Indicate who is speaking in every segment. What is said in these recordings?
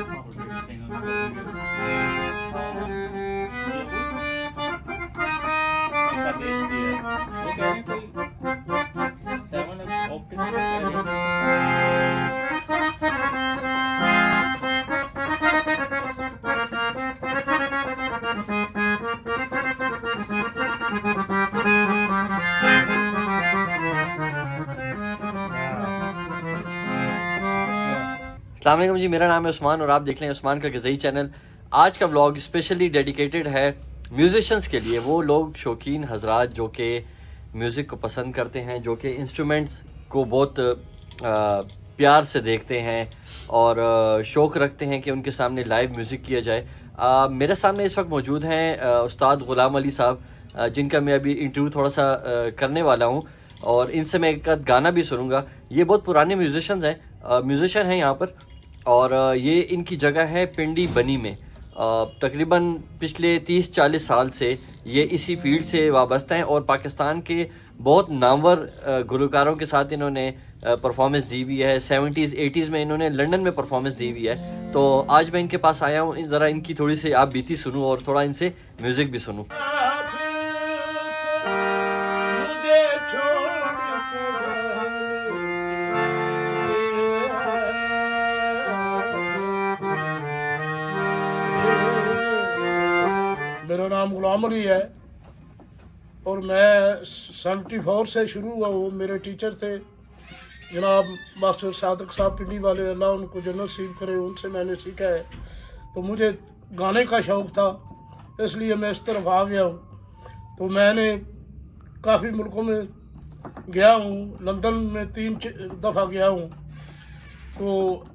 Speaker 1: अच्छा बेच दिया वो कह रहे हैं कोई 7 ऑप्टिकल
Speaker 2: अस्सलाम वालेकुम जी, मेरा नाम है उस्मान और आप देख रहे हैं उस्मान का ग़ज़ाई चैनल। आज का व्लॉग स्पेशली डेडिकेटेड है म्यूज़िशंस के लिए, वो लोग शौकीन हजरात जो कि म्यूज़िक को पसंद करते हैं, जो कि इंस्ट्रूमेंट्स को बहुत प्यार से देखते हैं और शौक़ रखते हैं कि उनके सामने लाइव म्यूज़िक किया जाए। मेरे सामने इस वक्त मौजूद हैं उस्ताद ग़ुलाम अली साहब, जिनका मैं अभी इंटरव्यू थोड़ा सा करने वाला हूँ और इनसे मैं एक गाना भी सुनूंगा। ये बहुत पुराने म्यूज़िशन हैं यहाँ पर और ये इनकी जगह है पिंडी बनी में। तकरीबन पिछले 30-40 साल से ये इसी फील्ड से वाबस्ता हैं और पाकिस्तान के बहुत नामवर गुलकारों के साथ इन्होंने परफॉर्मेंस दी हुई है। 70s 80s में इन्होंने लंदन में परफॉर्मेंस दी हुई है। तो आज मैं इनके पास आया हूँ, ज़रा इनकी थोड़ी सी आप बीती सुनूँ और थोड़ा इनसे म्यूज़िक भी सुनूँ।
Speaker 3: मेरा नाम ग़ुलाम अली है और मैं 74 से शुरू हुआ हूँ। मेरे टीचर थे जनाब मास्टर सादक साहब पिंडी वाले, अल्लाह उनको जन्नत नसीब करे, उनसे मैंने सीखा है। तो मुझे गाने का शौक़ था, इसलिए मैं इस तरफ आ गया हूँ। तो मैंने काफ़ी मुल्कों में गया हूँ, लंदन में 3 दफ़ा गया हूँ। तो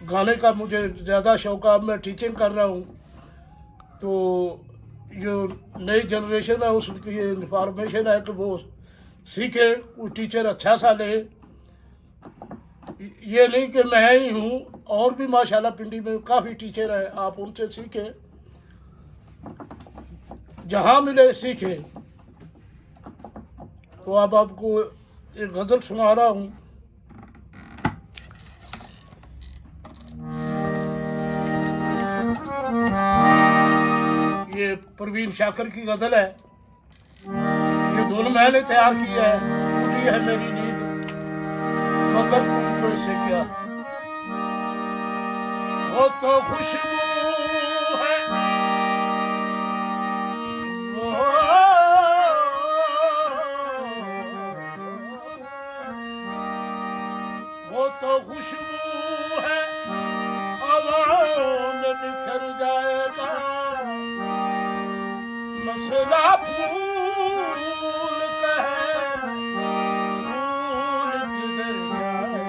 Speaker 3: गाने का मुझे ज़्यादा शौक़, अब मैं टीचिंग कर रहा हूँ। तो जो नई जनरेशन है उसकी इंफॉर्मेशन है कि वो सीखे, वो टीचर अच्छा सा ले। ये नहीं कि मैं ही हूँ, और भी माशाल्लाह पिंडी में काफ़ी टीचर हैं, आप उनसे सीखें, जहाँ मिले सीखें। तो अब आपको एक गज़ल सुना रहा हूँ। ये परवीन शाकर की गज़ल है, ये धुन मैंने तैयार की है। ये है मेरी नींद मगर तुमको इससे क्या, वो तो खुशबू है, वो तो खुशबू है, हवाओं में बिखर जाएगा। मसला फूल का है, फूल किधर जाए,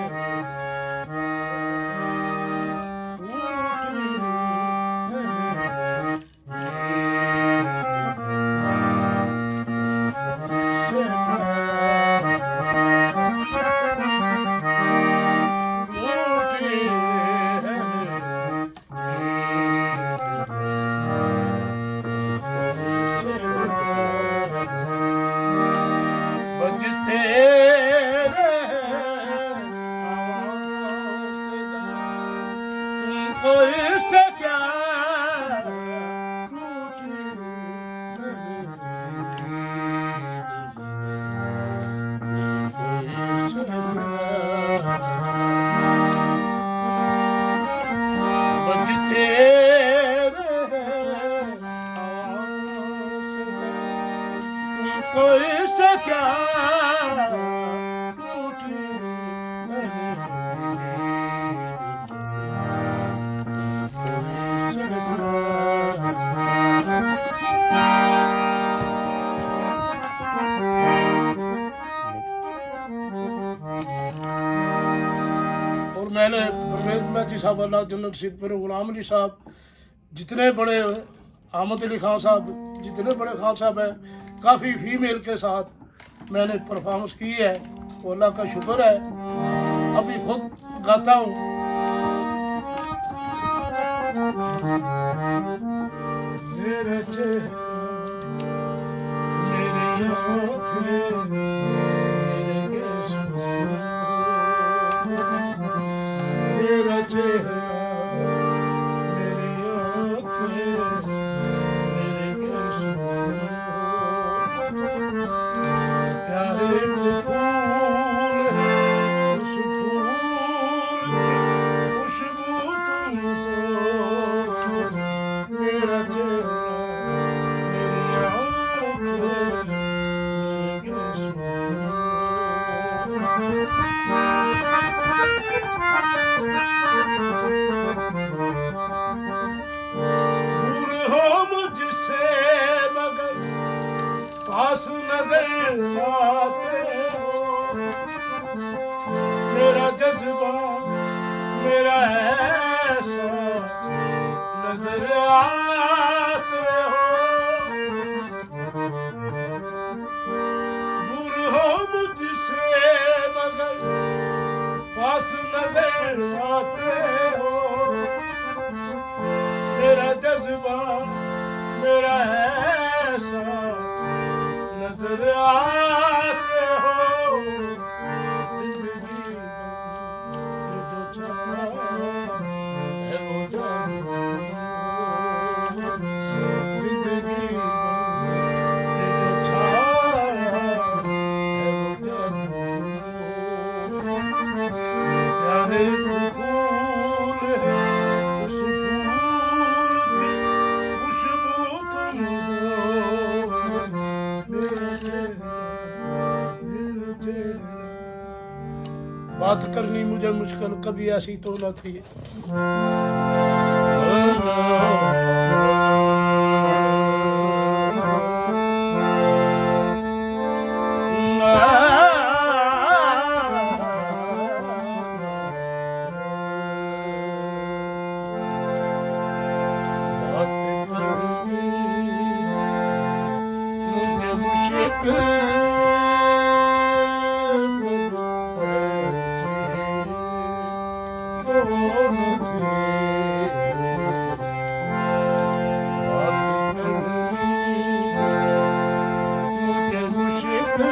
Speaker 3: इससे क्या इससे क्या और मैंने परवेज मैची साहब, अल्लाह जन्नत नसीब करे, ग़ुलाम अली साहब, जितने बड़े अहमद अली खान साहब, जितने बड़े खान साहब हैं, काफ़ी फीमेल के साथ मैंने परफॉर्मेंस की है। तो अल्लाह का शुक्र है, अभी खुद गाता हूँ। मेरे चेहरे, मेरी आँखें, मेरे मेरा चेहरा, नजर आते हो, मेरा जज्बा मेरा ऐसा नजर आते हो, दूर हो मुझसे मगर पास नजर आते हो, मेरा जज्बा मेरा ऐसा नजर आते हो, जिंदगी ये जो चाहा है वो जानो, जिंदगी ये जो चाहा है वो जानो, प्यारे फूल है उस फूल की खुशबू तुम हो, मेरा चेहरा। बात करनी मुझे मुश्किल कभी ऐसी तो न थी। मुझे मुश्किल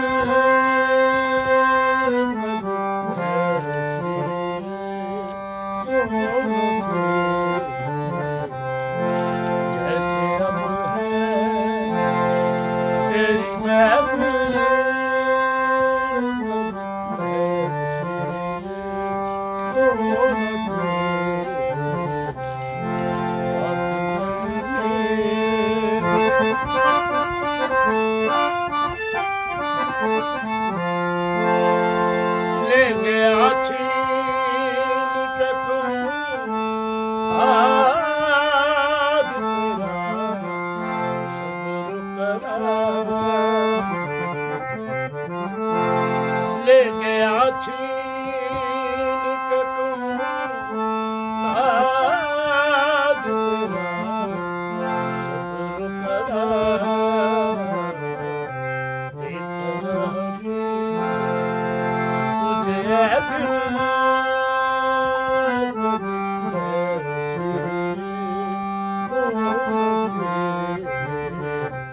Speaker 3: ले गया छीन के तुम आज तेरा सब्र करा, ले गया छीन के तुम आज तेरा सब्र करा,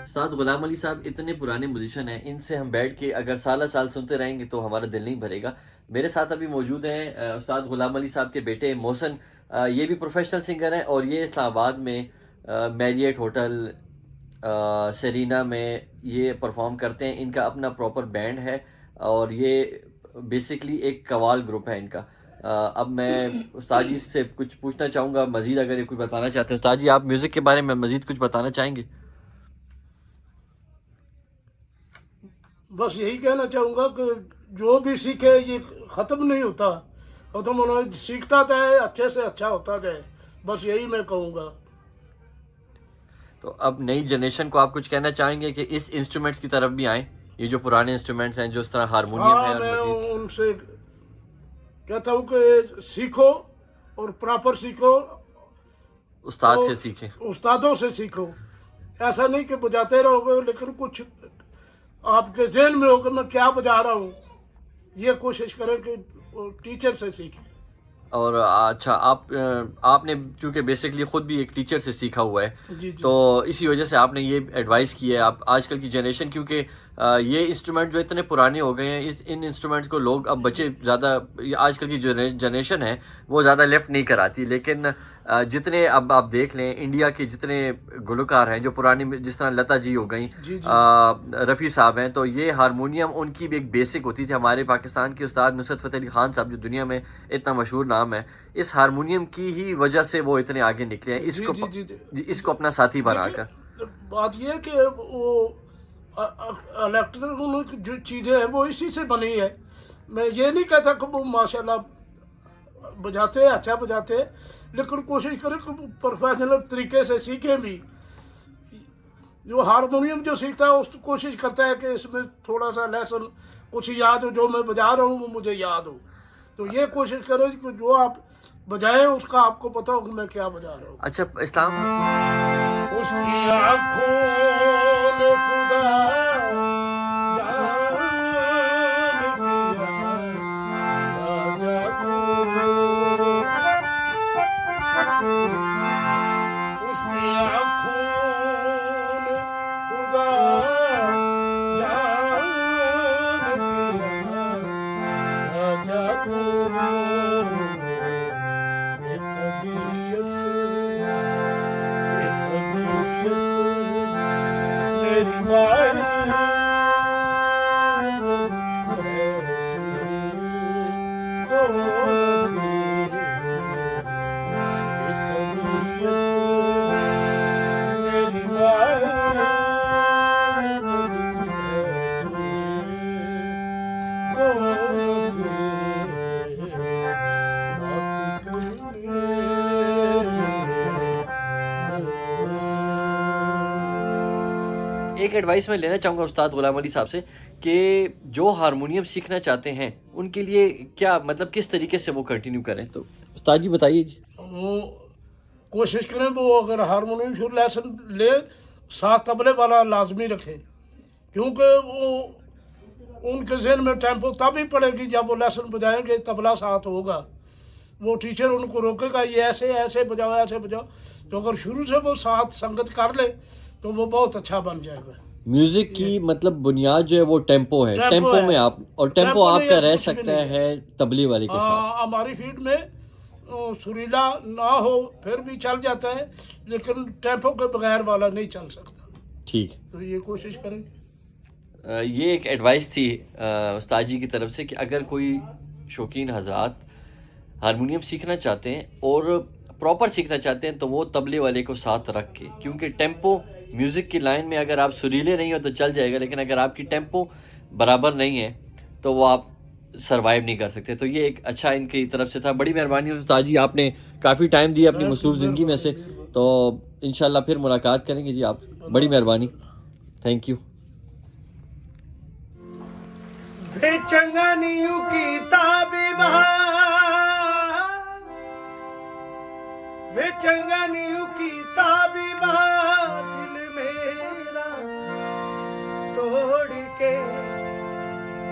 Speaker 2: उस्ताद गुलाम अली साहब इतने पुराने म्यूजिशियन हैं, इनसे हम बैठ के अगर साल साल सुनते रहेंगे तो हमारा दिल नहीं भरेगा। मेरे साथ अभी मौजूद हैं उस्ताद गुलाम अली साहब के बेटे मोहसिन। ये भी प्रोफेशनल सिंगर हैं और ये इस्लामाबाद में मैरियट होटल सेरीना में ये परफॉर्म करते हैं। इनका अपना प्रॉपर बैंड है और ये बेसिकली एक कवाल ग्रुप है इनका। अब मैं उस्ताद जी से कुछ पूछना चाहूँगा मज़ीद, अगर ये कुछ बताना चाहते हैं। उस्ताद जी, आप म्यूज़िक के बारे में मज़ीद कुछ बताना चाहेंगे?
Speaker 3: बस यही कहना चाहूँगा कि जो भी सीखे ये ख़त्म नहीं होता, और तो मन सीखता जाए अच्छे से अच्छा होता जाए, बस यही मैं कहूँगा।
Speaker 2: तो अब नई जनरेशन को आप कुछ कहना चाहेंगे कि इस इंस्ट्रूमेंट्स की तरफ भी आएँ? ये जो पुराने इंस्ट्रूमेंट्स हैं, जो इस तरह हारमोनियम है,
Speaker 3: हाँ,
Speaker 2: और
Speaker 3: मैं
Speaker 2: मजीद
Speaker 3: उनसे कहता हूँ कि सीखो और प्रॉपर सीखो,
Speaker 2: उस्ताद से सीखें।
Speaker 3: उस्तादों से सीखो। ऐसा नहीं कि बजाते रहोगे लेकिन कुछ आपके ज़हन में हो कि मैं क्या बजा रहा हूँ, ये कोशिश करें कि टीचर से सीखें।
Speaker 2: और अच्छा, आपने चूँकि बेसिकली ख़ुद भी एक टीचर से सीखा हुआ है,
Speaker 3: जी, जी।
Speaker 2: तो इसी वजह से आपने ये एडवाइस की है। आप आजकल की जनरेशन, क्योंकि ये इंस्ट्रूमेंट जो इतने पुराने हो गए हैं, इन इंस्ट्रूमेंट्स को लोग अब बच्चे ज़्यादा, आजकल की जनरेशन है वो ज़्यादा लेफ्ट नहीं कराती। लेकिन जितने अब आप देख लें, इंडिया के जितने गुलकार हैं जो पुरानी, जिस तरह लता जी हो गई, रफ़ी साहब हैं, तो ये हारमोनियम उनकी भी एक बेसिक होती थी। हमारे पाकिस्तान के उस्ताद नुसरत फ़तेह अली ख़ान साहब, जो दुनिया में इतना मशहूर नाम है, इस हारमोनियम की ही वजह से वो इतने आगे निकले हैं, इसको अपना साथी बनाकर।
Speaker 3: बात यह है कि वो इलेक्ट्रॉनिक जो चीज़ें हैं वो इसी से बनी है। मैं ये नहीं कहता कि वो माशाल्लाह बजाते हैं, अच्छा बजाते हैं, लेकिन कोशिश करें कि प्रोफेशनल तरीके से सीखें भी। जो हारमोनियम जो सीखता है उस कोशिश करता है कि इसमें थोड़ा सा लेसन कुछ याद हो, जो मैं बजा रहा हूँ वो मुझे याद हो। तो ये कोशिश करो कि जो आप बजाए उसका आपको पता हो कि मैं क्या बजा रहा हूँ।
Speaker 2: अच्छा इस्लाम,
Speaker 3: उसकी आँखों ने खुदा जान दिया, उसकी आँखों ने खुदा जान दिया, राजा को ये तबीयत मेरी बारी
Speaker 2: एक एडवाइस मैं लेना चाहूँगा उस्ताद गुलाम अली साहब से कि जो हारमोनियम सीखना चाहते हैं उनके लिए क्या मतलब किस तरीके से वो कंटिन्यू करें, तो उस्ताद जी बताइए जी।
Speaker 3: वो कोशिश करें वो अगर हारमोनियम शुरू लेसन ले साथ तबले वाला लाजमी रखें, क्योंकि वो उनके जहन में टेम्पो तब ही पड़ेगी जब वो लेसन बजाएंगे, तबला साथ होगा। वो टीचर उनको रोकेगा ये ऐसे ऐसे बजाओ ऐसे बजाओ। तो अगर शुरू से वो साथ संगत कर ले तो वो बहुत अच्छा बन जाएगा।
Speaker 2: म्यूजिक की मतलब बुनियाद जो है वो टेम्पो है, टेम्पो में आप और टेम्पो आपका रह सकता है तबले वाले के साथ।
Speaker 3: हमारी फील्ड में सुरीला ना हो फिर भी चल जाता है, लेकिन टेम्पो के बगैर वाला नहीं चल सकता।
Speaker 2: ठीक,
Speaker 3: तो ये कोशिश करेंगे।
Speaker 2: ये एक एडवाइस थी उस्ताद जी की तरफ से कि अगर कोई शौकीन हजरात हारमोनियम सीखना चाहते हैं और प्रॉपर सीखना चाहते हैं तो वो तबले वाले को साथ रख के, क्योंकि टेम्पो म्यूज़िक की लाइन में अगर आप सुरीले नहीं हो तो चल जाएगा, लेकिन अगर आपकी टेम्पो बराबर नहीं है तो वो आप सरवाइव नहीं कर सकते। तो ये एक अच्छा इनकी तरफ से था। बड़ी मेहरबानी उस्ताद जी, आपने काफ़ी टाइम दिया अपनी मसरूफ़ ज़िंदगी में से, तो इंशाल्लाह फिर मुलाकात करेंगे जी। आप बड़ी मेहरबानी, थैंक यू।
Speaker 3: वे चंगानियों की ताबी बहार, वे चंगानियों की ताबी बहार, दिल मेरा तोड़ के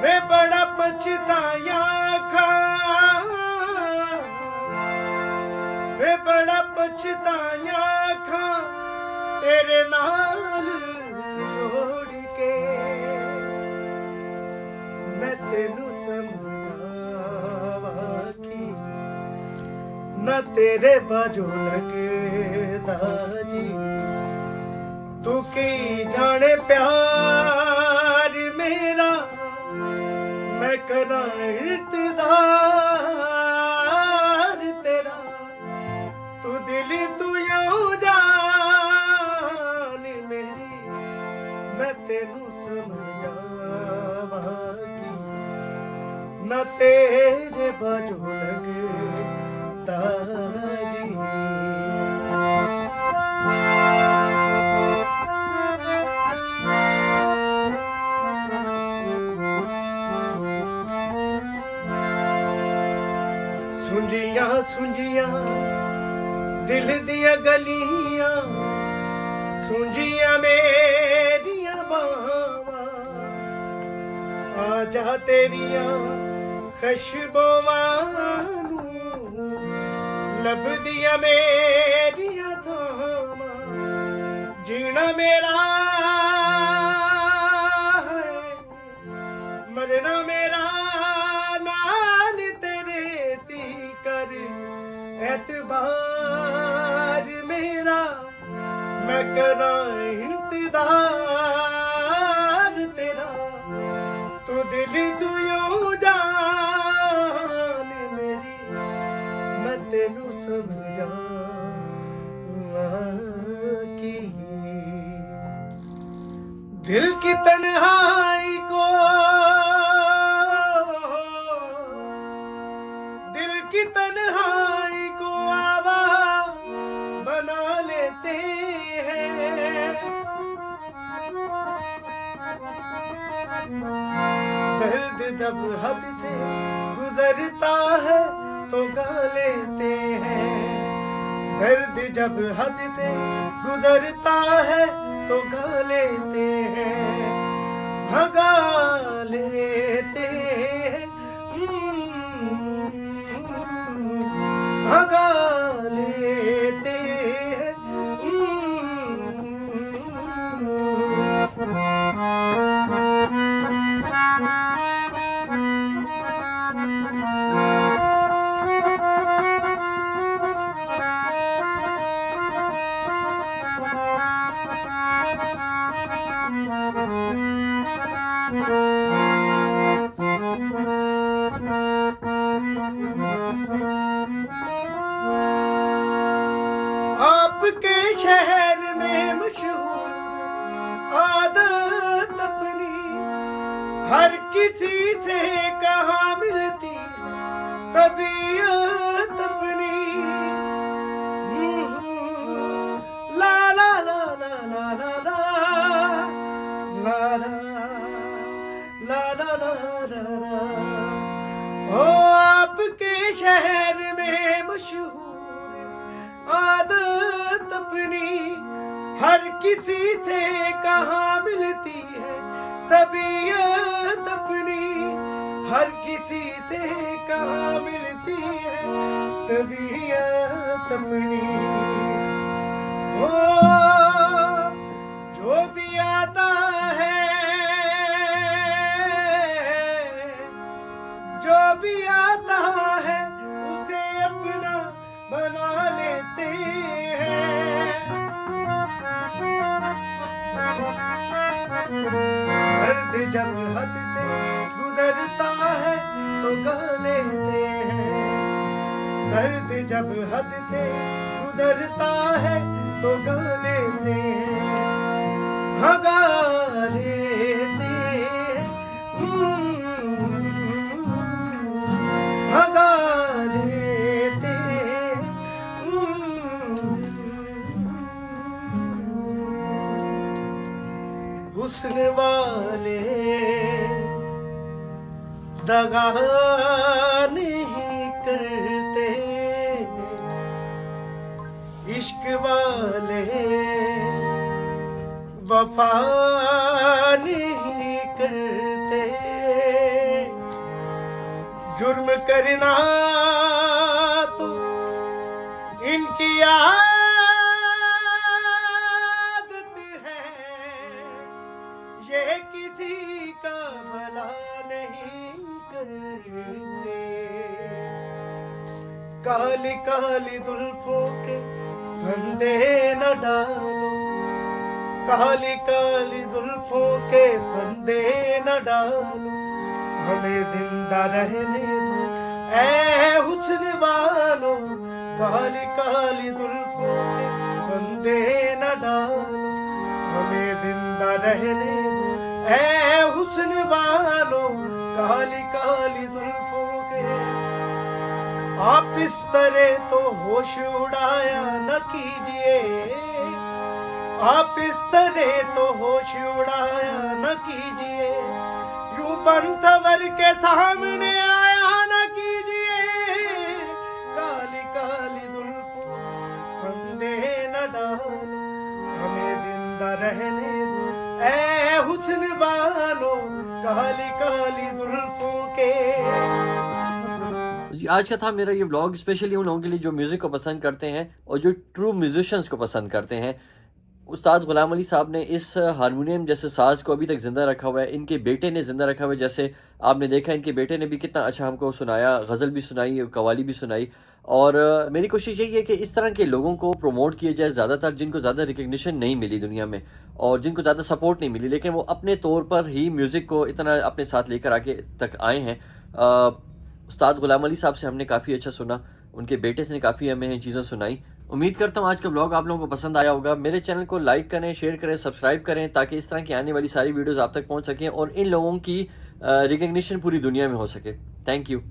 Speaker 3: वे बड़ा पछताया खा, वे बड़ा पछताया खा तेरे नाल जोड़ के। मैं तेनू समझावा की न तेरे बाजू लगदा जी, तू की जाने प्यार मेरा मैं करा इर्तिदार तेरा, तू दिल तू यूं जान मेरी, मैं तेनू समझावा की न तेरे बाजू लगदा जी। सुंजियां सुंजियां दिल दिया गलियां, सुंजियां मेरिया बावां, आजा तेरिया खुशबुआं नूं लभदियां मेरिया धावां, जीना मेरा है मरना मेरा, नाल तेरे ती कर एतबार मेरा, मैं करा इंतजार तेरा, तू दिल तू यूं जान मेरी, मैं तेनू समझा की। दिल की तन्हाई को, दिल की तन्हाई को आवा बना लेते हैं, जब हद से गुजरता है तो गा लेते हैं, दर्द जब हद से गुजरता है तो गा लेते हैं, भगा लेते हैं, भगा लेते हैं। आपके शहर में मशहूर आदत अपनी हर किसी से कहाँ मिलती तबीयत अपनी, ला ला ला ला ला ला ला ला ला ला ला ला। ओ आपके शहर में मशहूर आदत अपनी हर किसी से कहाँ मिलती है तबीयत अपनी, हर किसी से कहाँ मिलती है तबीयत अपनी। ओ जो भी आता है, जो भी आता है उसे अपना बना लेते हैं, दर्द जब हद से गुजरता है तो गा लेते हैं, दर्द जब हद से गुजरता है तो गा लेते हैं, भगा लेते हैं, भगा लेते हैं। हुस्न वाले दगा नहीं करते, इश्क वाले वफा नहीं करते, जुर्म करना तो इनकी आदत है, ये किसी का भला नहीं करते, काली काली जुल्फों के फंदे न डालो, काली काली जुल्फों के फंदे न डालो, हमें जिंदा रहने दो ऐ हुस्न वालों, काली काली जुल्फों के फंदे न डालो, हमें जिंदा रहने दो ऐ हुस्न वालों, काली काली जुल्फों के। आप इस तरह तो होश उड़ाया न कीजिए, आप इस तरह तो होश उड़ाया न कीजिए, यूं पंतवर के सामने आया न कीजिए, काली काली जुल्फों फंदे न डालो, हमें जिंदा रहने दो ऐ हुस्न वालों, काली काली जुल्फों के।
Speaker 2: जी आज का था मेरा ये व्लॉग स्पेशली उन लोगों के लिए जो म्यूज़िक को पसंद करते हैं और जो ट्रू म्यूजिशियंस को पसंद करते हैं। उस्ताद गुलाम अली साहब ने इस हारमोनियम जैसे साज को अभी तक ज़िंदा रखा हुआ है, इनके बेटे ने ज़िंदा रखा हुआ है। जैसे आपने देखा इनके बेटे ने भी कितना अच्छा हमको सुनाया, गज़ल भी सुनाई, कवाली भी सुनाई। और मेरी कोशिश यही है कि इस तरह के लोगों को प्रमोट किया जाए ज़्यादातर, जिनको ज़्यादा रिकग्निशन नहीं मिली दुनिया में और जिनको ज़्यादा सपोर्ट नहीं मिली, लेकिन वो अपने तौर पर ही म्यूज़िक को इतना अपने साथ लेकर आगे तक आए हैं। उस्ताद गुलाम अली साहब से हमने काफ़ी अच्छा सुना, उनके बेटे से ने काफ़ी हमें चीज़ें सुनाई। उम्मीद करता हूँ आज का ब्लॉग आप लोगों को पसंद आया होगा। मेरे चैनल को लाइक करें, शेयर करें, सब्सक्राइब करें ताकि इस तरह की आने वाली सारी वीडियोस आप तक पहुँच सकें और इन लोगों की रिकग्निशन पूरी दुनिया में हो सके। Thank you.